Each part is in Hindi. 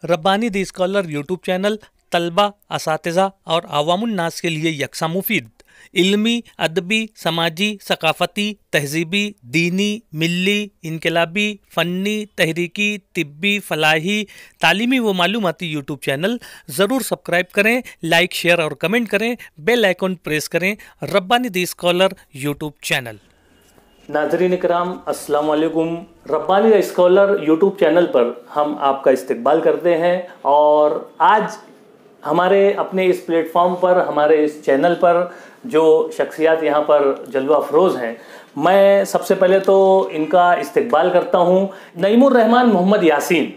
Rabbani the scholar YouTube channel तलबा, असातिज़ा और अवामुन नास के लिए यकसा मुफीद, इल्मी, अदबी, समाजी, सकाफ़ती, तहज़ीबी, दीनी, मिल्ली, इनकलाबी, फ़न्नी, तहरीकी, तिब्बी, फ़लाही, तालीमी व मालूमाती यूट्यूब चैनल ज़रूर सब्सक्राइब करें, लाइक, शेयर और कमेंट करें, बेल आइकन प्रेस करें। Rabbani the scholar YouTube channel. नाज़रीन इकराम, अस्सलाम वालेकुम। Rabbani the scholar YouTube channel पर हम आपका इस्तकबाल करते हैं और आज हमारे अपने इस प्लेटफॉर्म पर, हमारे इस चैनल पर जो शख्सियात यहाँ पर जलवा अफरोज़ हैं, मैं सबसे पहले तो इनका इस्तकबाल करता हूँ। नईमुर रहमान मोहम्मद यासीन,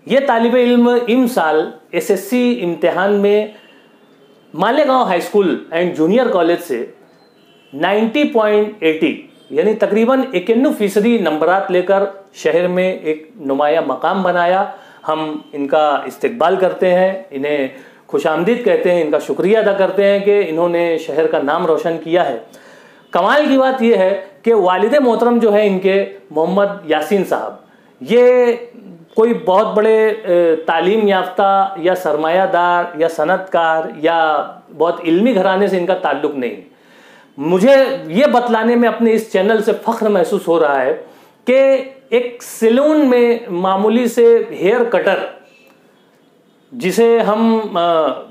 ये तालिब इल्म इम साल SSC इम्तिहान में Malegaon high school and junior college से 90.80 यानी तकरीबन 91% नंबरात लेकर शहर में एक नुमाया मकाम बनाया। हम इनका इस्तकबाल करते हैं, इन्हें खुशामदीद कहते हैं, इनका शुक्रिया अदा करते हैं कि इन्होंने शहर का नाम रोशन किया है। कमाल की बात यह है कि वालिद मोहतरम जो है इनके, मोहम्मद यासीन साहब, ये कोई बहुत बड़े तालीम याफ्ता या सरमायादार या सनतकार या बहुत इल्मी घराने से इनका ताल्लुक़ नहीं। मुझे ये बतलाने में अपने इस चैनल से फ़ख्र महसूस हो रहा है कि एक सैलून में मामूली से हेयर कटर, जिसे हम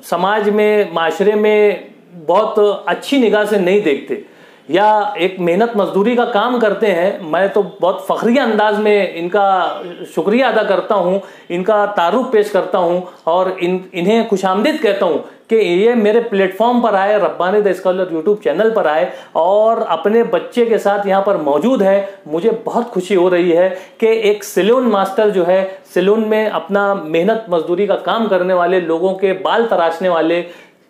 समाज में, माशरे में बहुत अच्छी निगाह से नहीं देखते, या एक मेहनत मजदूरी का काम करते हैं, मैं तो बहुत फ़ख्रिया अंदाज में इनका शुक्रिया अदा करता हूँ, इनका तारुफ पेश करता हूँ और इन्हें खुशामदीद कहता हूँ कि ये मेरे प्लेटफॉर्म पर आए, Rabbani the scholar YouTube channel पर आए और अपने बच्चे के साथ यहाँ पर मौजूद है। मुझे बहुत खुशी हो रही है कि एक सैलून मास्टर जो है, सैलून में अपना मेहनत मजदूरी का काम करने वाले लोगों के बाल तराशने वाले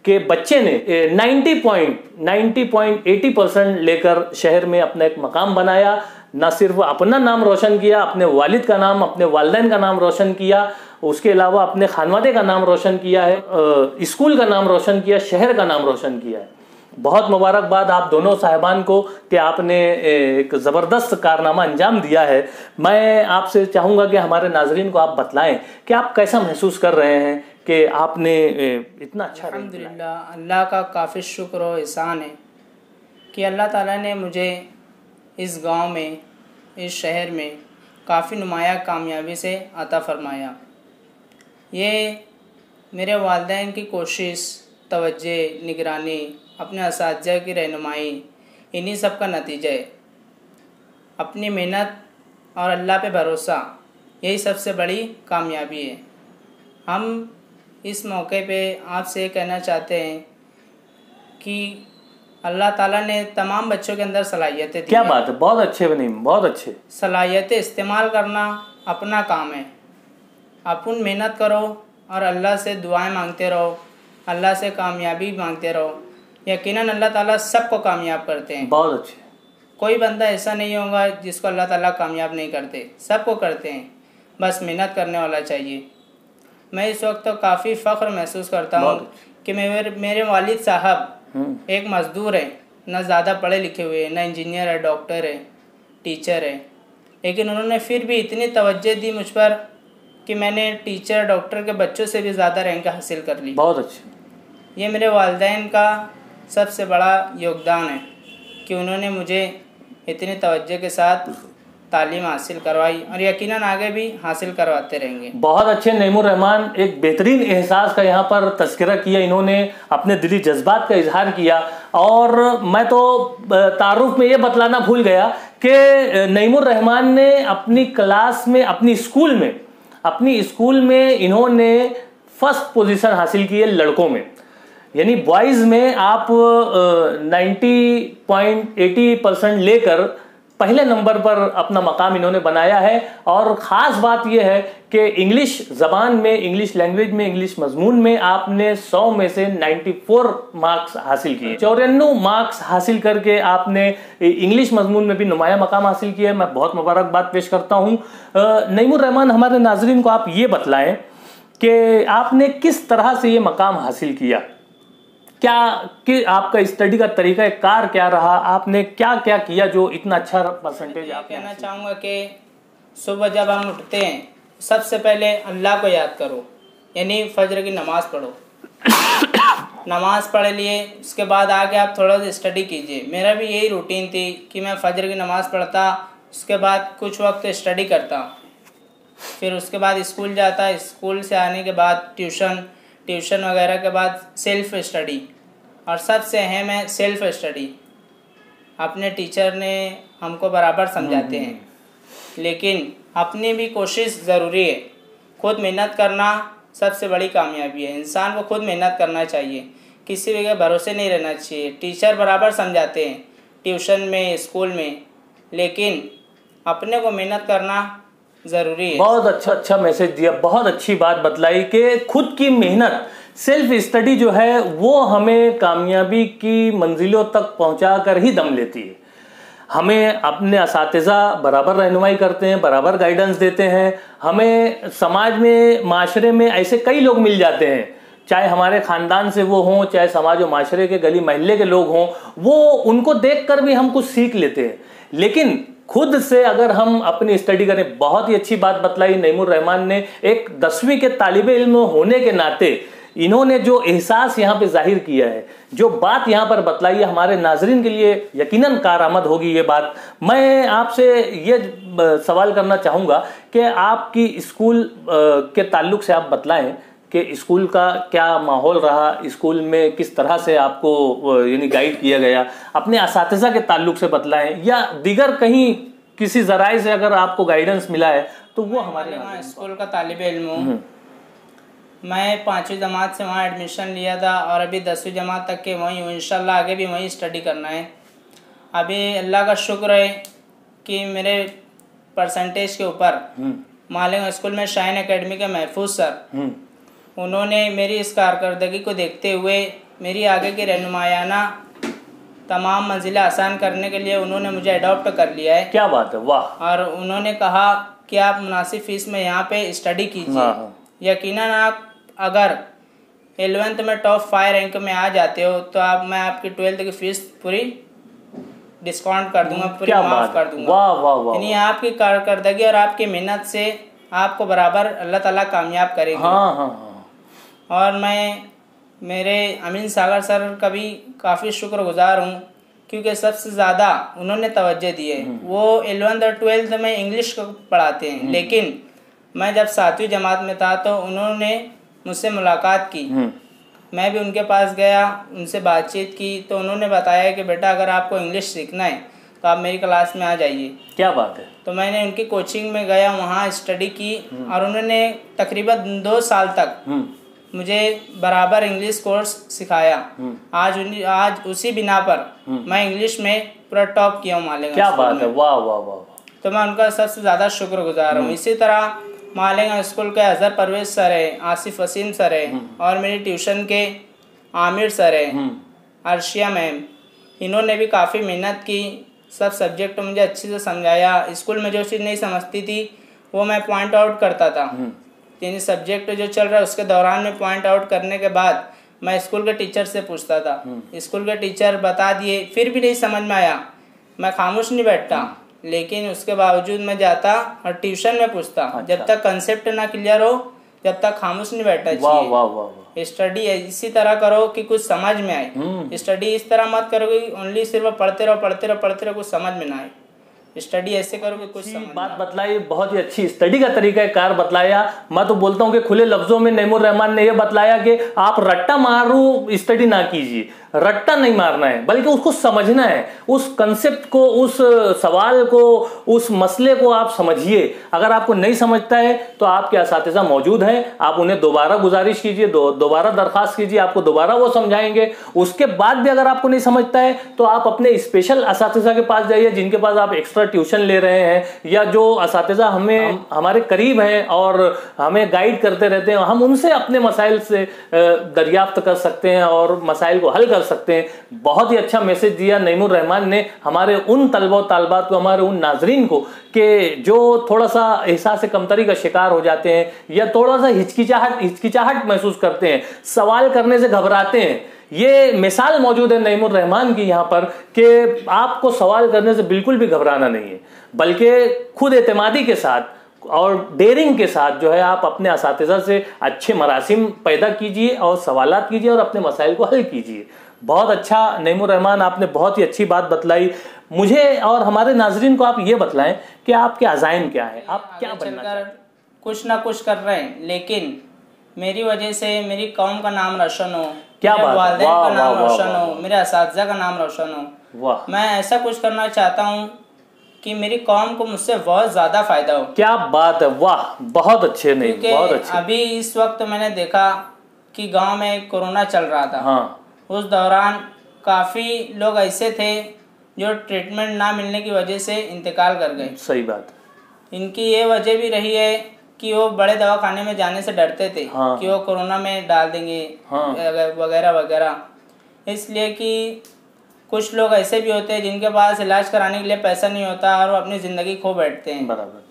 के बच्चे ने 90.80% लेकर शहर में अपना एक मकाम बनाया। न सिर्फ अपना नाम रोशन किया, अपने वालिद का नाम, अपने वालिदैन का नाम रोशन किया, उसके अलावा अपने खानवादे का नाम रोशन किया है, स्कूल का नाम रोशन किया, शहर का नाम रोशन किया है। बहुत मुबारकबाद आप दोनों साहिबान को कि आपने एक ज़बरदस्त कारनामा अंजाम दिया है। मैं आपसे चाहूँगा कि हमारे नाजरीन को आप बतलाएं कि आप कैसा महसूस कर रहे हैं कि आपने इतना अच्छा। अल्हम्दुलिल्लाह, अल्लाह का काफ़ी शुक्र और एहसान है कि अल्लाह ताला ने मुझे इस गांव में, इस शहर में काफ़ी नुमाया कामयाबी से अता फरमाया। ये मेरे वालिदैन की कोशिश, तवज्जो, निगरानी, अपने असातिज़ा की रहनुमाई, इन्हीं सब का नतीजा है। अपनी मेहनत और अल्लाह पे भरोसा, यही सबसे बड़ी कामयाबी है। हम इस मौके पे आपसे ये कहना चाहते हैं कि अल्लाह ताला ने तमाम बच्चों के अंदर सलाहियतें दी। क्या बात है, बहुत अच्छे बने, बहुत अच्छे। सलाहियतें इस्तेमाल करना अपना काम है। अपन मेहनत करो और अल्लाह से दुआएं मांगते रहो, अल्लाह से कामयाबी मांगते रहो। यकीनन अल्लाह ताला सबको कामयाब करते हैं। बहुत अच्छे। कोई बंदा ऐसा नहीं होगा जिसको अल्लाह ताला कामयाब नहीं करते, सबको करते हैं, बस मेहनत करने वाला चाहिए। मैं इस वक्त तो काफ़ी फ़ख्र महसूस करता हूँ कि मेरे वालिद साहब एक मज़दूर हैं, न ज़्यादा पढ़े लिखे हुए हैं, न इंजीनियर है, डॉक्टर है, टीचर है, लेकिन उन्होंने फिर भी इतनी तवज्जो दी मुझ पर कि मैंने टीचर, डॉक्टर के बच्चों से भी ज़्यादा रैंक हासिल कर ली। बहुत अच्छे। ये मेरे वालिदैन का सबसे बड़ा योगदान है कि उन्होंने मुझे इतनी तवज्जो के साथ तालीम हासिल करवाई और यकीनन आगे भी हासिल करवाते रहेंगे। बहुत अच्छे। नईमुर रहमान, एक बेहतरीन एहसास का यहाँ पर तज़किरा किया, इन्होंने अपने दिली जज्बात का इजहार किया। और मैं तो तारुफ में ये बतलाना भूल गया कि नईमुर रहमान ने अपनी क्लास में, अपनी स्कूल में इन्होंने फर्स्ट पोजीशन हासिल की है लड़कों में। यानी बॉयज़ में आप 90.80% लेकर पहले नंबर पर अपना मकाम इन्होंने बनाया है। और ख़ास बात यह है कि इंग्लिश ज़बान में, इंग्लिश लैंग्वेज में, इंग्लिश मजमून में आपने 100 में से 94 मार्क्स हासिल किए। 94 मार्क्स हासिल करके आपने इंग्लिश मजमून में भी नुमाया मकाम हासिल किया है। मैं बहुत मुबारकबाद पेश करता हूँ। नईमुर रहमान, हमारे नाजरीन को आप ये बतलाएं कि आपने किस तरह से ये मकाम हासिल किया, क्या कि आपका स्टडी का तरीका कार क्या रहा, आपने क्या क्या किया जो इतना अच्छा परसेंटेज? आप कहना चाहूँगा कि सुबह जब हम उठते हैं सबसे पहले अल्लाह को याद करो, यानी फजर की नमाज़ पढ़ो। नमाज़ पढ़ लिए, उसके बाद आके आप थोड़ा सा स्टडी कीजिए। मेरा भी यही रूटीन थी कि मैं फजर की नमाज़ पढ़ता, उसके बाद कुछ वक्त स्टडी करता, फिर उसके बाद स्कूल जाता, स्कूल से आने के बाद ट्यूशन वगैरह के बाद सेल्फ़ स्टडी, और सबसे अहम है सेल्फ़ स्टडी। अपने टीचर ने हमको बराबर समझाते हैं, लेकिन अपनी भी कोशिश ज़रूरी है। खुद मेहनत करना सबसे बड़ी कामयाबी है। इंसान को खुद मेहनत करना चाहिए, किसी के भरोसे नहीं रहना चाहिए। टीचर बराबर समझाते हैं ट्यूशन में, स्कूल में, लेकिन अपने को मेहनत करना ज़रूरी है। बहुत अच्छा मैसेज दिया, बहुत अच्छी बात बतलाई कि खुद की मेहनत, सेल्फ स्टडी जो है वो हमें कामयाबी की मंजिलों तक पहुंचा कर ही दम लेती है। हमें अपने असातिज़ा बराबर रहनुमाई करते हैं, बराबर गाइडेंस देते हैं। हमें समाज में, माशरे में ऐसे कई लोग मिल जाते हैं, चाहे हमारे ख़ानदान से वो हों, चाहे समाज और माशरे के गली महल्ले के लोग हों, वो उनको देख कर भी हम कुछ सीख लेते हैं। लेकिन खुद से अगर हम अपनी स्टडी करें, बहुत ही अच्छी बात बतलाई नईमुर रहमान ने। एक 10वीं के तालिबे इल्म होने के नाते इन्होंने जो एहसास यहाँ पे जाहिर किया है, जो बात यहाँ पर बतलाई है, हमारे नाजरीन के लिए यकीनन कारआमद होगी ये बात। मैं आपसे ये सवाल करना चाहूँगा कि आपकी स्कूल के ताल्लुक से आप बतलाएं कि स्कूल का क्या माहौल रहा, स्कूल में किस तरह से आपको यानी गाइड किया गया, अपने असातिज़ा के ताल्लुक से बतलाएं, या दीगर कहीं किसी ज़राए से अगर आपको गाइडेंस मिला है तो वो हमारे स्कूल का तालिबे इल्म हूँ। मैं 5वीं जमात से वहाँ एडमिशन लिया था और अभी 10वीं जमात तक के वहीं हूँ। इंशाल्लाह आगे भी वहीं स्टडी करना है। अभी अल्लाह का शुक्र है कि मेरे परसेंटेज के ऊपर मालिंग स्कूल में शाइन एकेडमी के महफूज सर, उन्होंने मेरी इस कारकर्दगी को देखते हुए मेरी आगे की रहनुमायाना तमाम मंजिलें आसान करने के लिए उन्होंने मुझे अडॉप्ट कर लिया है। क्या बात है, वाह। और उन्होंने कहा कि आप मुनासिब फीस में यहाँ पे स्टडी कीजिए। यकीनन आप अगर 11th में टॉप 5 रैंक में आ जाते हो तो मैं आपकी 12th की फीस पूरी डिस्काउंट कर दूंगा, पूरी माफ़ कर दूंगा। वाह वाह वाह। यानी आपकी कारकर्दगी और आपकी मेहनत से आपको बराबर अल्लाह ताला कामयाब करेगी। हाँ हाँ हाँ। और मैं मेरे अमीन सागर सर का भी काफ़ी शुक्रगुजार हूँ, क्योंकि सबसे ज़्यादा उन्होंने तवज्जो दी है। वो 11th और 12th में इंग्लिश को पढ़ाते हैं, लेकिन मैं जब 7वीं जमात में था तो उन्होंने मुझसे मुलाकात की। मैं भी उनके पास गया, उनसे बातचीत की, तो उन्होंने बताया कि बेटा अगर आपको इंग्लिश सीखना है तो आप मेरी क्लास में आ जाइए। क्या बात है। तो मैंने उनकी कोचिंग में गया, वहाँ स्टडी की और उन्होंने तकरीबन 2 साल तक मुझे बराबर इंग्लिश कोर्स सिखाया। आज उसी बिना पर मैं इंग्लिश में पूरा टॉप किया हूँ मालिंगा। क्या बात है, वाह वाह वाह। तो मैं उनका सबसे ज़्यादा शुक्रगुजार हूँ। इसी तरह मालिंगा स्कूल के अजहर परवेज सर है, आसिफ वसीम सर है, और मेरी ट्यूशन के आमिर सर है, अर्शिया मैम, इन्होंने भी काफ़ी मेहनत की। सब सब्जेक्ट मुझे अच्छे से समझाया। स्कूल में जो चीज़ नहीं समझती थी वो मैं पॉइंट आउट करता था, यानी सब्जेक्ट जो चल रहा है उसके दौरान में पॉइंट आउट करने के बाद मैं स्कूल के टीचर से पूछता था। स्कूल के टीचर बता दिए, फिर भी नहीं समझ में आया, मैं खामोश नहीं बैठता, लेकिन उसके बावजूद मैं जाता और ट्यूशन में पूछता। जब तक कंसेप्ट ना क्लियर हो जब तक खामोश नहीं बैठना चाहिए। वाह वाह वाह। स्टडी इसी तरह करो कि कुछ समझ में आए। स्टडी इस तरह मत करो कि ओनली सिर्फ पढ़ते रहो कुछ समझ में ना आए। स्टडी ऐसे करो कि कुछ समझ। बात बतलाई, बहुत ही अच्छी स्टडी का तरीका कार बतलाया। मैं तो बोलता हूँ कि खुले लफ्जों में नईमुर रहमान ने यह बतलाया कि आप रट्टा मारू स्टडी ना कीजिए। रट्टा नहीं मारना है, बल्कि उसको समझना है, उस कंसेप्ट को, उस सवाल को, उस मसले को आप समझिए। अगर आपको नहीं समझता है तो आपके असातिज़ा मौजूद हैं, आप उन्हें दोबारा गुजारिश कीजिए, दोबारा दरख्वास्त कीजिए, आपको दोबारा वो समझाएंगे। उसके बाद भी अगर आपको नहीं समझता है तो आप अपने स्पेशल असातिज़ा के पास जाइए, जिनके पास आप एक्स्ट्रा ट्यूशन ले रहे हैं, या जो असातिज़ा हमारे करीब हैं और हमें गाइड करते रहते हैं, हम उनसे अपने मसाइल से दरियाफ्त कर सकते हैं और मसाइल को हल कर सकते हैं। बहुत ही अच्छा मैसेज दिया नईमुर रहमान ने हमारे उन तलबा तालबात को, हमारे उन नाजरीन को, कि जो थोड़ा सा एहसास कमतरी का शिकार हो जाते हैं या थोड़ा सा हिचकिचाहट महसूस करते हैं, सवाल करने से घबराते हैं। ये मिसाल मौजूद है नईमुर रहमान की यहाँ पर कि आपको सवाल करने से बिल्कुल भी घबराना नहीं है, बल्कि खुद एतमादी के साथ, और डेयरिंग के साथ जो है आप अपने असातिज़ा से अच्छे मरासिम पैदा कीजिए और सवालात कीजिए और अपने मसाइल को हल कीजिए। बहुत अच्छा नईमुर रहमान, आपने बहुत ही अच्छी बात बतलाई। मुझे और हमारे नाजरीन को आप ये बतलाएं कि आपके अज़ाइम क्या हैं, आप क्या बनना चाहते हैं? कुछ ना कुछ कर रहे हैं, लेकिन मेरी वजह से मेरी कौम का नाम रोशन हो, क्या मेरे बात है, वालिदैन वाह, का नाम वाह, रोशन वाह, हो, मेरे असातिज़ा का नाम रोशन हो। वाह, मैं ऐसा कुछ करना चाहता हूँ कि मेरी कौम को मुझसे बहुत ज़्यादा फ़ायदा हो। क्या बात है, वाह, बहुत अच्छे, नहीं बहुत क्योंकि अच्छे। अभी इस वक्त मैंने देखा कि गांव में कोरोना चल रहा था। हाँ, उस दौरान काफ़ी लोग ऐसे थे जो ट्रीटमेंट ना मिलने की वजह से इंतकाल कर गए। सही बात। इनकी ये वजह भी रही है कि वो बड़े दवाखाने में जाने से डरते थे। हाँ, कि वो कोरोना में डाल देंगे, हाँ, वगैरह वगैरह। इसलिए कि कुछ लोग ऐसे भी होते हैं जिनके पास इलाज कराने के लिए पैसा नहीं होता और वो अपनी ज़िंदगी खो बैठते हैं। बराबर।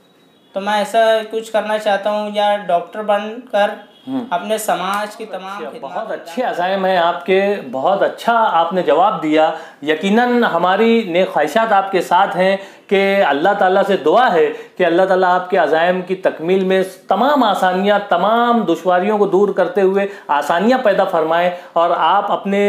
तो मैं ऐसा कुछ करना चाहता हूँ, या डॉक्टर बनकर अपने समाज की तमाम बहुत अच्छे अज़ाइम हैं आपके, बहुत अच्छा आपने जवाब दिया। यकीनन हमारी नेक ख्वाहिशात आपके साथ हैं कि अल्लाह ताला से दुआ है कि अल्लाह ताला आपके अज़ाइम की तकमील में तमाम आसानियाँ, तमाम दुश्वारियों को दूर करते हुए आसानियाँ पैदा फरमाएँ और आप अपने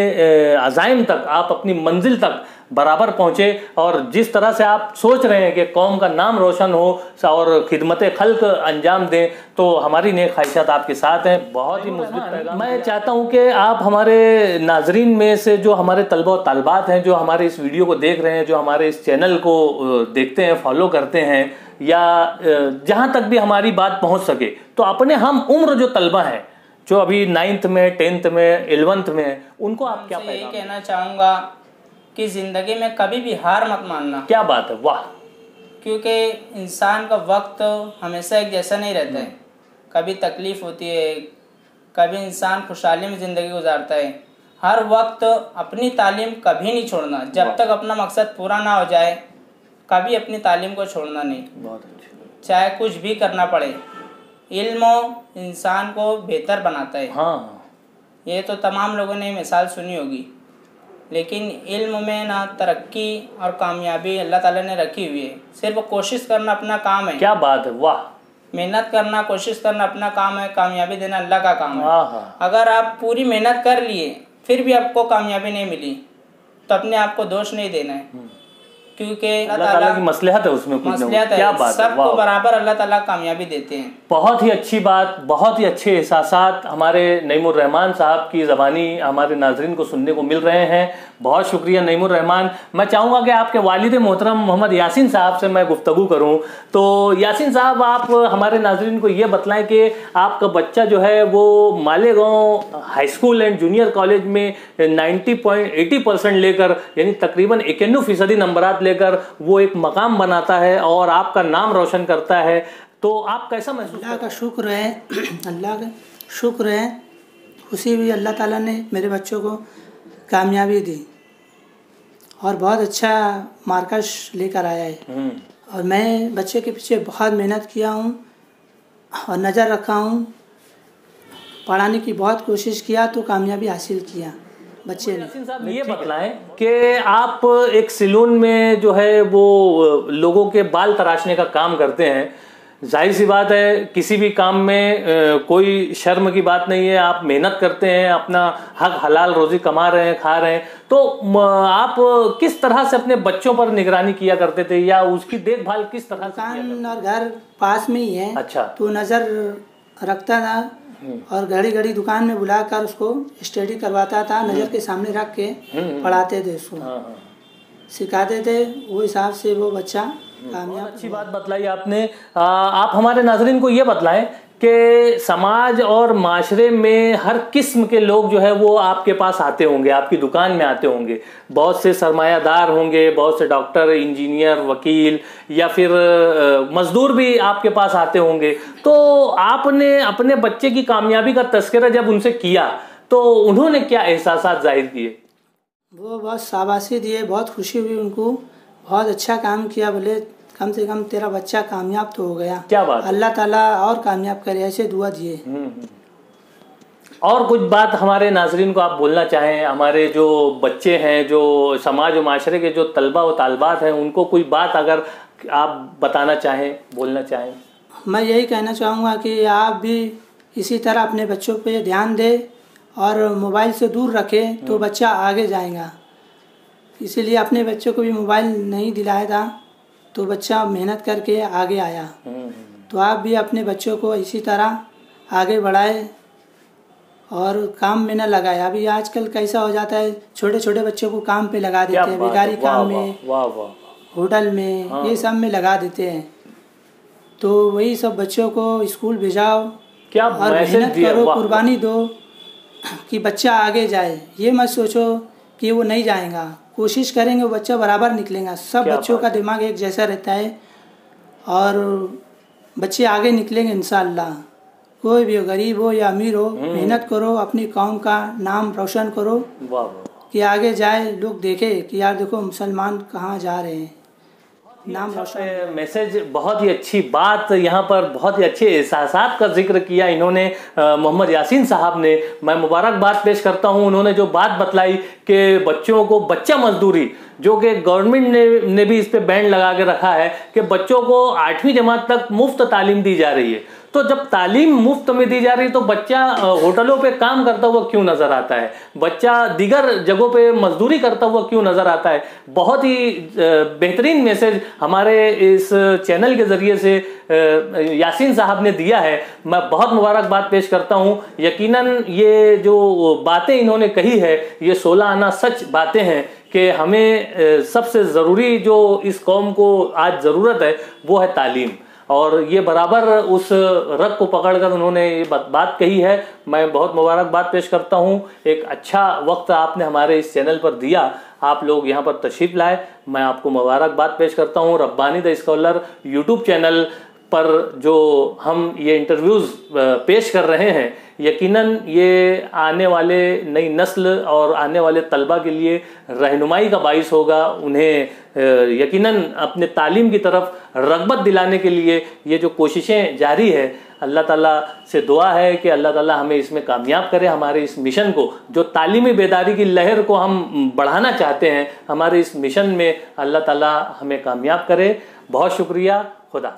अज़ाइम तक, आप अपनी मंजिल तक बराबर पहुँचे। और जिस तरह से आप सोच रहे हैं कि कौम का नाम रोशन हो और खिदमत खल्क अंजाम दें, तो हमारी नेक ख्वाहिशात आपके साथ हैं। बहुत ही मुस्बित पैगाम। मैं चाहता हूं कि आप हमारे नाजरीन में से जो हमारे तलबा और तालिबात हैं, जो हमारे इस वीडियो को देख रहे हैं, जो हमारे इस चैनल को देखते हैं, फॉलो करते हैं, या जहां तक भी हमारी बात पहुंच सके, तो अपने हम उम्र जो तलबा हैं, जो अभी 9th में, 10th में, 11th में, उनको आप क्या ये कहना चाहूँगा कि ज़िंदगी में कभी भी हार मत मानना। क्या बात है, वाह। क्योंकि इंसान का वक्त हमेशा एक जैसा नहीं रहता है। कभी तकलीफ़ होती है, कभी इंसान खुशहाली में ज़िंदगी गुजारता है। हर वक्त अपनी तालीम कभी नहीं छोड़ना, जब तक अपना मकसद पूरा ना हो जाए कभी अपनी तालीम को छोड़ना नहीं। बहुत अच्छा। चाहे कुछ भी करना पड़े, इल्म इंसान को बेहतर बनाता है। हाँ, ये तो तमाम लोगों ने मिसाल सुनी होगी, लेकिन इल्म में ना तरक्की और कामयाबी अल्लाह ताला ने रखी हुई है। सिर्फ कोशिश करना अपना काम है। क्या बात है, वाह। मेहनत करना, कोशिश करना अपना काम है, कामयाबी देना अल्लाह का काम है। हाँ। अगर आप पूरी मेहनत कर लिए फिर भी आपको कामयाबी नहीं मिली तो अपने आप को दोष नहीं देना है, क्योंकि अल्लाह ताला की मसलहत है उसमें, कुछ मसलहत है। क्या बात है, सबको बराबर अल्लाह ताला कामयाबी देते हैं। बहुत ही अच्छी बात, बहुत ही अच्छे एहसासात हमारे नईमुर रहमान साहब की ज़बानी हमारे नाजरीन को सुनने को मिल रहे हैं। बहुत शुक्रिया नईमुर रहमान। मैं चाहूँगा कि आपके वालिद मोहतरम मोहम्मद यासीन साहब से मैं गुफ्तगू करूँ। तो यासीन साहब, आप हमारे नाजरीन को ये बतलाएं कि आपका बच्चा जो है वो Malegaon high school and junior college में 90.80% लेकर, यानी तकरीबन 91% नंबरात लेकर वो एक मकाम बनाता है और आपका नाम रोशन करता है। तो आप कैसा महसूस? अल्लाह का शुक्र है, अल्लाह का शुक्र है। खुशी भी अल्लाह ताला ने मेरे बच्चों को कामयाबी दी और बहुत अच्छा मार्कस लेकर आया है। और मैं बच्चे के पीछे बहुत मेहनत किया हूँ और नज़र रखा हूँ, पढ़ाने की बहुत कोशिश किया तो कामयाबी हासिल किया बच्चे ने। यासीन साहब, ये बतलाएं कि आप एक सैलून में जो है वो लोगों के बाल तराशने का काम करते हैं। जाहिर सी बात है, किसी भी काम में कोई शर्म की बात नहीं है। आप मेहनत करते हैं, अपना हक हलाल रोजी कमा रहे हैं, खा रहे हैं। तो आप किस तरह से अपने बच्चों पर निगरानी किया करते थे, या उसकी देखभाल किस तरह से? दुकान और घर पास में ही है। अच्छा। तो नज़र रखता था और घड़ी घड़ी दुकान में बुलाकर उसको स्टडी करवाता था, नज़र के सामने रख के पढ़ाते थे उसको, सिखाते थे। वो हिसाब से वो बच्चा कामयाब। अच्छी बात बतलाई आपने। आप हमारे नाजरीन को ये बतलाएं कि समाज और माशरे में हर किस्म के लोग जो है वो आपके पास आते होंगे, आपकी दुकान में आते होंगे। बहुत से सरमायादार होंगे, बहुत से डॉक्टर, इंजीनियर, वकील या फिर मजदूर भी आपके पास आते होंगे। तो आपने अपने बच्चे की कामयाबी का तस्करा जब उनसे किया तो उन्होंने क्या एहसासात जाहिर किए? वो बहुत शाबाशी दिए, बहुत खुशी हुई उनको। बहुत अच्छा काम किया, बोले कम से कम तेरा बच्चा कामयाब तो हो गया। क्या बात, अल्लाह ताला और कामयाब करे, ऐसे दुआ दिए। और कुछ बात हमारे नाजरीन को आप बोलना चाहें? हमारे जो बच्चे हैं, जो समाज और माशरे के जो तलबा और तालबात हैं, उनको कोई बात अगर आप बताना चाहें, बोलना चाहें? मैं यही कहना चाहूँगा कि आप भी इसी तरह अपने बच्चों पे ध्यान दें और मोबाइल से दूर रखें तो बच्चा आगे जाएगा। इसीलिए अपने बच्चों को भी मोबाइल नहीं दिलाया था तो बच्चा मेहनत करके आगे आया। तो आप भी अपने बच्चों को इसी तरह आगे बढ़ाए और काम में न लगाए। अभी आजकल कैसा हो जाता है, छोटे छोटे बच्चों को काम पे लगा देते हैं, बेकारी काम में, होटल में, ये सब में लगा देते हैं। तो वही सब बच्चों को स्कूल भेजाओ क्या और मेहनत करो, कुर्बानी दो कि बच्चा आगे जाए। ये मत सोचो कि वो नहीं जाएगा, कोशिश करेंगे वो बच्चा बराबर निकलेगा। सब बच्चों का दिमाग एक जैसा रहता है और बच्चे आगे निकलेंगे इंशाअल्लाह। कोई भी हो, गरीब हो या अमीर हो, मेहनत करो, अपनी कौम का नाम रोशन करो कि आगे जाए, लोग देखे कि यार देखो मुसलमान कहाँ जा रहे हैं, नाम रोशन। मैसेज बहुत ही अच्छी बात, यहाँ पर बहुत ही अच्छे एहसासात का जिक्र किया इन्होंने, मोहम्मद यासीन साहब ने। मैं मुबारकबाद पेश करता हूँ। उन्होंने जो बात बतलाई कि बच्चों को बच्चा मजदूरी, जो कि गवर्नमेंट ने भी इस पे बैन लगा के रखा है कि बच्चों को 8वीं जमात तक मुफ्त तालीम दी जा रही है। तो जब तालीम मुफ्त में दी जा रही है तो बच्चा होटलों पे काम करता हुआ क्यों नजर आता है, बच्चा दीगर जगहों पे मजदूरी करता हुआ क्यों नजर आता है। बहुत ही बेहतरीन मैसेज हमारे इस चैनल के जरिए से यासीन साहब ने दिया है। मैं बहुत मुबारकबाद पेश करता हूँ। यकीनन ये जो बातें इन्होंने कही है ये 16 आना सच बातें हैं कि हमें सबसे ज़रूरी जो इस कौम को आज ज़रूरत है वो है तालीम, और ये बराबर उस रग को पकड़कर उन्होंने ये बात कही है। मैं बहुत मुबारकबाद पेश करता हूँ। एक अच्छा वक्त आपने हमारे इस चैनल पर दिया, आप लोग यहाँ पर तशरीफ़ लाए, मैं आपको मुबारकबाद पेश करता हूँ। Rabbani the scholar YouTube channel पर जो हम ये इंटरव्यूज़ पेश कर रहे हैं, यकीनन ये आने वाले नई नस्ल और आने वाले तलबा के लिए रहनुमाई का बाइस होगा। उन्हें यकीनन अपने तालीम की तरफ रग़बत दिलाने के लिए ये जो कोशिशें जारी है, अल्लाह ताला से दुआ है कि अल्लाह ताला हमें इसमें कामयाब करे। हमारे इस मिशन को, जो तालीमी बेदारी की लहर को हम बढ़ाना चाहते हैं, हमारे इस मिशन में अल्लाह ताला हमें कामयाब करे। बहुत शुक्रिया। खुदा।